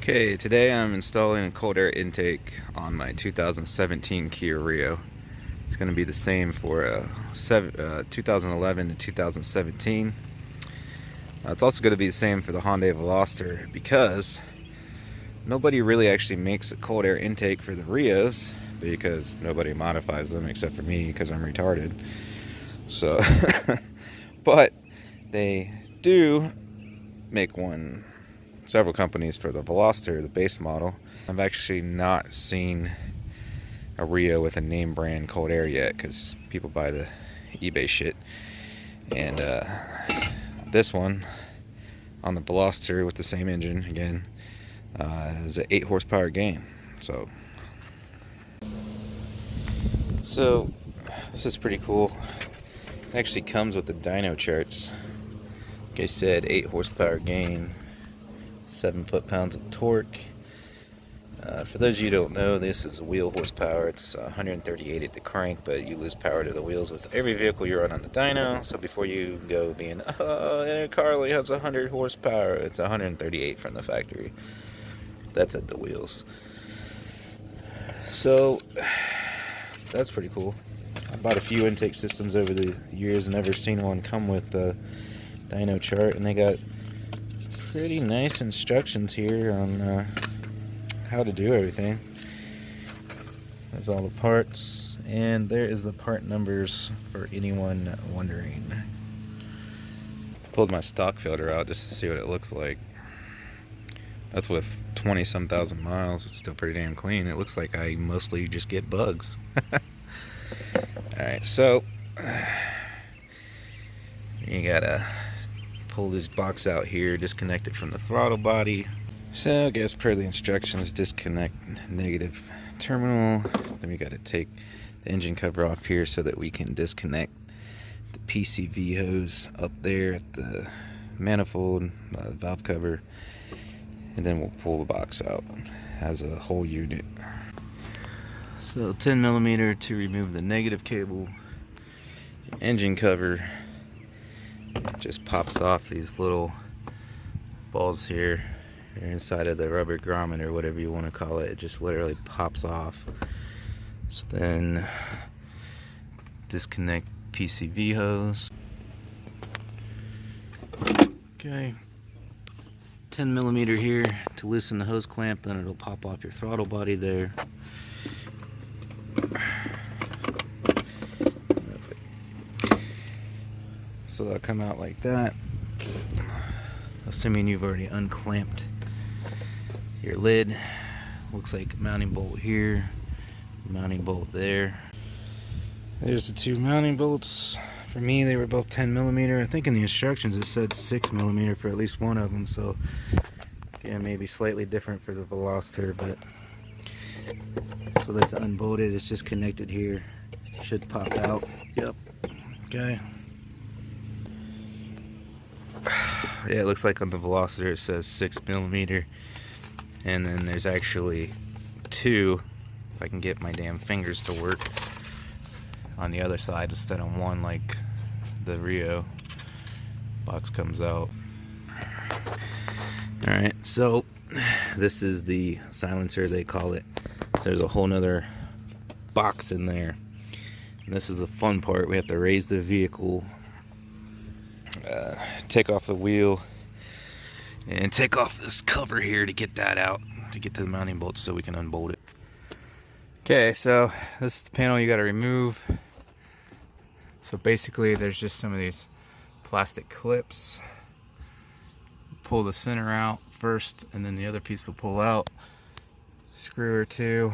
Okay, today I'm installing a cold air intake on my 2017 Kia Rio. It's going to be the same for 2011 to 2017. It's also going to be the same for the Hyundai Veloster because nobody really actually makes a cold air intake for the Rios because nobody modifies them except for me because I'm retarded. So, but they do make one. Several companies for the Veloster, the base model. I've actually not seen a Rio with a name brand cold air yet because people buy the eBay shit. And this one on the Veloster with the same engine again is an 8 horsepower gain. So this is pretty cool. It actually comes with the dyno charts. Like I said, 8 horsepower gain. 7 foot-pounds of torque. For those of you who don't know, this is wheel horsepower. It's 138 at the crank, but you lose power to the wheels with every vehicle you run on the dyno. So before you go being, oh, car only has 100 horsepower, it's 138 from the factory. That's at the wheels. So that's pretty cool. I bought a few intake systems over the years, never seen one come with the dyno chart, and they got pretty nice instructions here on how to do everything. There's all the parts, and there is the part numbers for anyone wondering. Pulled my stock filter out just to see what it looks like. That's with 20-some thousand miles. It's still pretty damn clean. It looks like I mostly just get bugs. Alright, so you gotta pull this box out here, disconnect it from the throttle body. So I guess per the instructions, disconnect negative terminal. Then we got to take the engine cover off here so that we can disconnect the PCV hose up there at the manifold, valve cover, and then we'll pull the box out as a whole unit. So 10mm to remove the negative cable. Engine cover just pops off these little balls here. They're inside of the rubber grommet or whatever you want to call it. It just literally pops off. So then disconnect PCV hose. Okay, 10mm here to loosen the hose clamp, then it'll pop off your throttle body there. So that'll come out like that, assuming you've already unclamped your lid. Looks like mounting bolt here, mounting bolt there. There's the two mounting bolts. For me, they were both 10mm. I think in the instructions it said 6mm for at least one of them, so yeah, maybe slightly different for the Veloster, but so that's unbolted. It's just connected here. Should pop out. Yep. Okay. Yeah, it looks like on the Veloster it says 6mm, and then there's actually 2, if I can get my damn fingers to work, on the other side instead of 1 like the Rio. Box comes out. Alright, so this is the silencer, they call it. So there's a whole nother box in there. And this is the fun part. We have to raise the vehicle, take off the wheel, and take off this cover here to get that out, to get to the mounting bolts so we can unbolt it. Okay, so this is the panel you got to remove. So basically there's just some of these plastic clips. Pull the center out first, and then the other piece will pull out. Screw or two.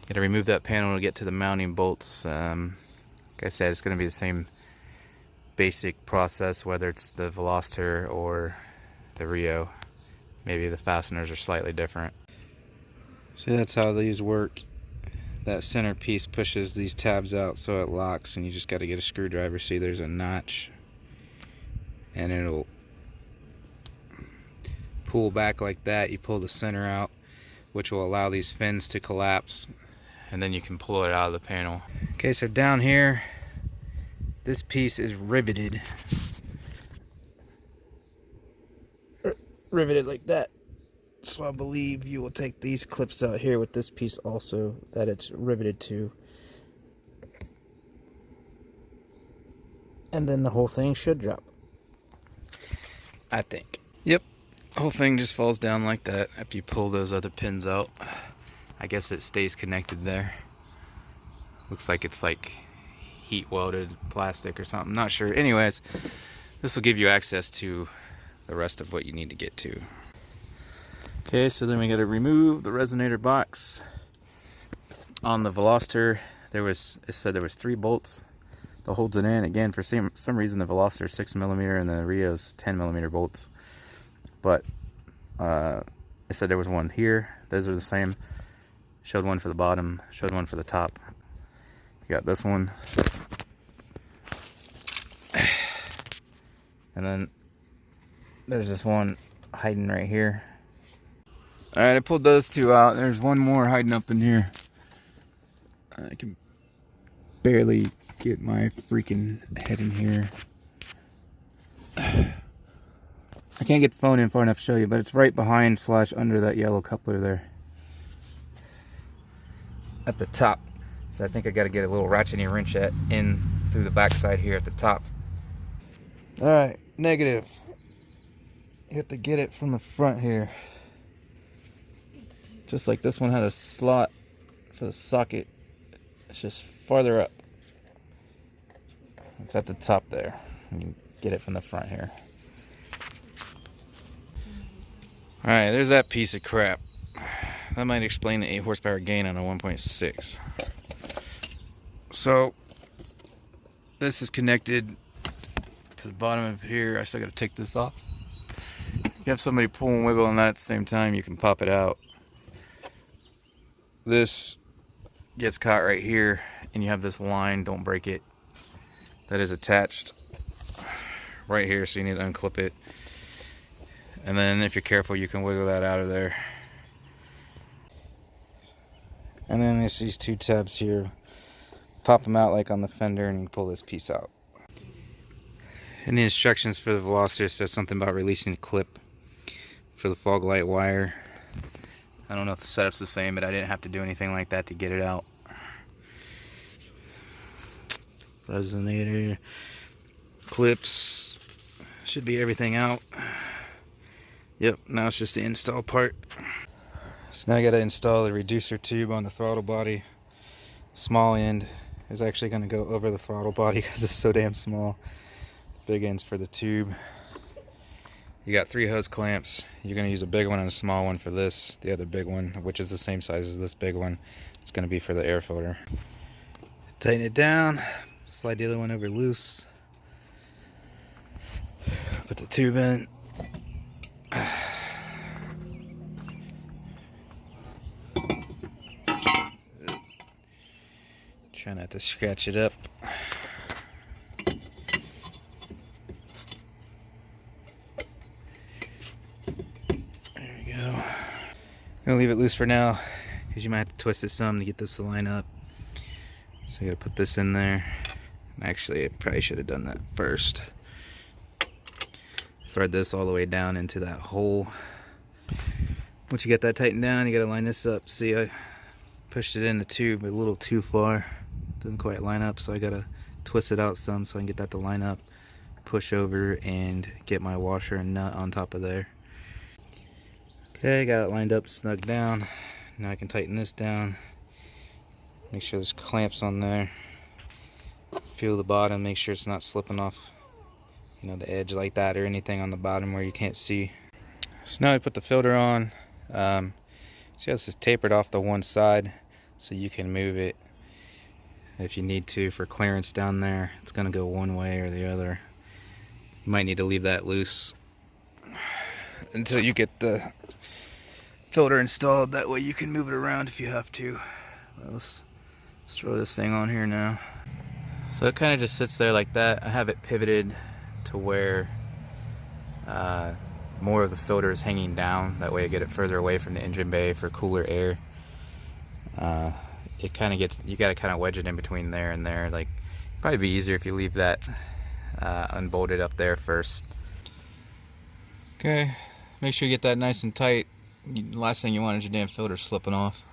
Got to remove that panel to get to the mounting bolts. Like I said, it's going to be the same basic process whether it's the Veloster or the Rio. Maybe the fasteners are slightly different. See, that's how these work. That center piece pushes these tabs out so it locks, and you just got to get a screwdriver. See, there's a notch, and it'll pull back like that. You pull the center out, which will allow these fins to collapse, and then you can pull it out of the panel. Okay, so down here, this piece is riveted riveted like that. So I believe you will take these clips out here with this piece also that it's riveted to. And then the whole thing should drop, I think. Yep, the whole thing just falls down like that after you pull those other pins out. I guess it stays connected there. Looks like it's like heat welded plastic or something, not sure. Anyways, this will give you access to the rest of what you need to get to. Okay, so then we got to remove the resonator box. On the Veloster, it said there was 3 bolts that holds it in. Again, for some reason the Veloster is 6mm and the Rio's 10mm bolts. But it said there was one here. Those are the same. Showed one for the bottom, showed one for the top. You got this one. And then there's this one hiding right here. Alright, I pulled those 2 out. There's one more hiding up in here. I can barely get my freaking head in here. I can't get the phone in far enough to show you, but it's right behind / under that yellow coupler there. At the top. So I think I got to get a little ratcheting wrench in through the backside here at the top. Alright, negative. You have to get it from the front here. Just like this one had a slot for the socket. It's just farther up. It's at the top there. You can get it from the front here. Alright, there's that piece of crap. That might explain the 8 horsepower gain on a 1.6. So, this is connected to the bottom of here. I still got to take this off. If you have somebody pull and wiggle on that at the same time, you can pop it out. This gets caught right here, and you have this line, don't break it, that is attached right here, so you need to unclip it. And then if you're careful, you can wiggle that out of there. And then there's these 2 tabs here. Pop them out like on the fender and you pull this piece out. In the instructions for the Veloster, it says something about releasing the clip for the fog light wire. I don't know if the setup's the same, but I didn't have to do anything like that to get it out. Resonator, clips, should be everything out. Yep, now it's just the install part. So now I got to install the reducer tube on the throttle body. Small end is actually going to go over the throttle body because it's so damn small. Big end's for the tube. You got 3 hose clamps. You're going to use a big one and a small one for this. The other big one, which is the same size as this big one, is going to be for the air filter. Tighten it down. Slide the other one over loose. Put the tube in. Try not to scratch it up. There we go. I'm gonna leave it loose for now because you might have to twist it some to get this to line up. So I gotta put this in there. Actually, I probably should have done that first. Thread this all the way down into that hole. Once you get that tightened down, you gotta line this up. See, I pushed it in the tube a little too far. Doesn't quite line up, so I gotta twist it out some so I can get that to line up, push over, and get my washer and nut on top of there. Okay, got it lined up, snug down. Now I can tighten this down. Make sure there's clamps on there. Feel the bottom, make sure it's not slipping off, you know, the edge like that or anything on the bottom where you can't see. So now I put the filter on. See how this is tapered off the one side, so you can move it if you need to for clearance down there. It's gonna go one way or the other. You might need to leave that loose until you get the filter installed. That way you can move it around if you have to. Well, let's throw this thing on here now. So it kind of just sits there like that. I have it pivoted to where more of the filter is hanging down. That way I get it further away from the engine bay for cooler air. It kind of gets, you got to kind of wedge it in between there and there. Like, probably be easier if you leave that unbolted up there first. Okay, Make sure you get that nice and tight. Last thing you want is your damn filter slipping off.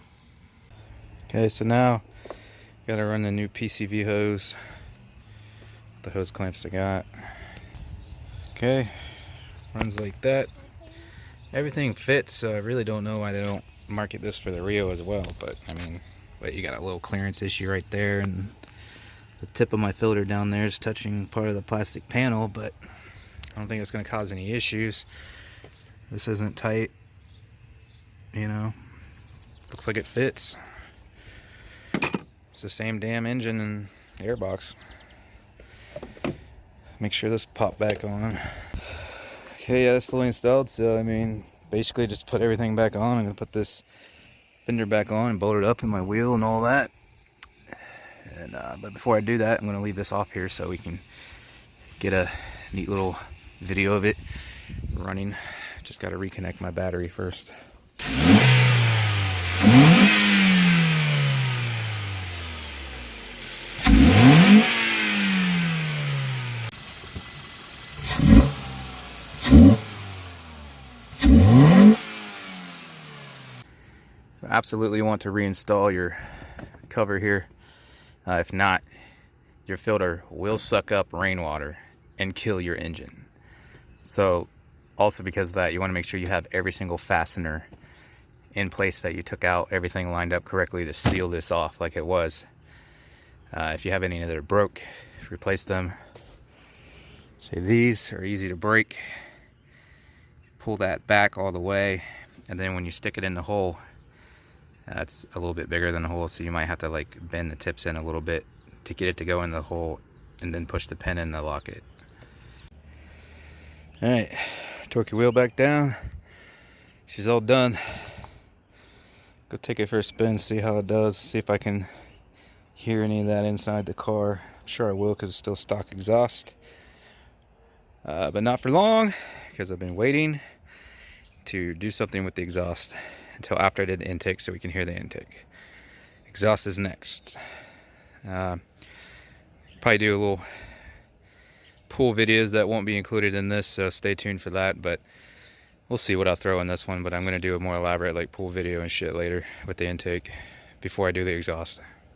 Okay, so now gotta run the new PCV hose. The hose clamps I got. Okay, runs like that. Everything fits, so I really don't know why they don't market this for the Rio as well. But I mean, you got a little clearance issue right there, and the tip of my filter down there is touching part of the plastic panel, but I don't think it's going to cause any issues. This isn't tight, you know. Looks like it fits. It's the same damn engine and airbox. Make sure this popped back on. Okay, yeah, it's fully installed. So I mean, basically just put everything back on. I'm gonna put this fender back on and bolt it up in my wheel and all that. And but before I do that, I'm gonna leave this off here so we can get a neat little video of it running. Just got to reconnect my battery first. Absolutely want to reinstall your cover here. If not, your filter will suck up rainwater and kill your engine. So also because of that, you want to make sure you have every single fastener in place that you took out, everything lined up correctly to seal this off like it was. If you have any that are broke, replace them. So these are easy to break. Pull that back all the way, and then when you stick it in the hole, that's a little bit bigger than the hole, so you might have to like bend the tips in a little bit to get it to go in the hole, and then push the pin in to lock it. Alright, torque your wheel back down. She's all done. Go take it for a spin, see how it does, see if I can hear any of that inside the car. I'm sure I will because it's still stock exhaust. But not for long, because I've been waiting to do something with the exhaust until after I did the intake so we can hear the intake. Exhaust is next. Probably do a little pool videos that won't be included in this, so stay tuned for that, but we'll see what I'll throw in this one. But I'm going to do a more elaborate like pool video and shit later with the intake before I do the exhaust.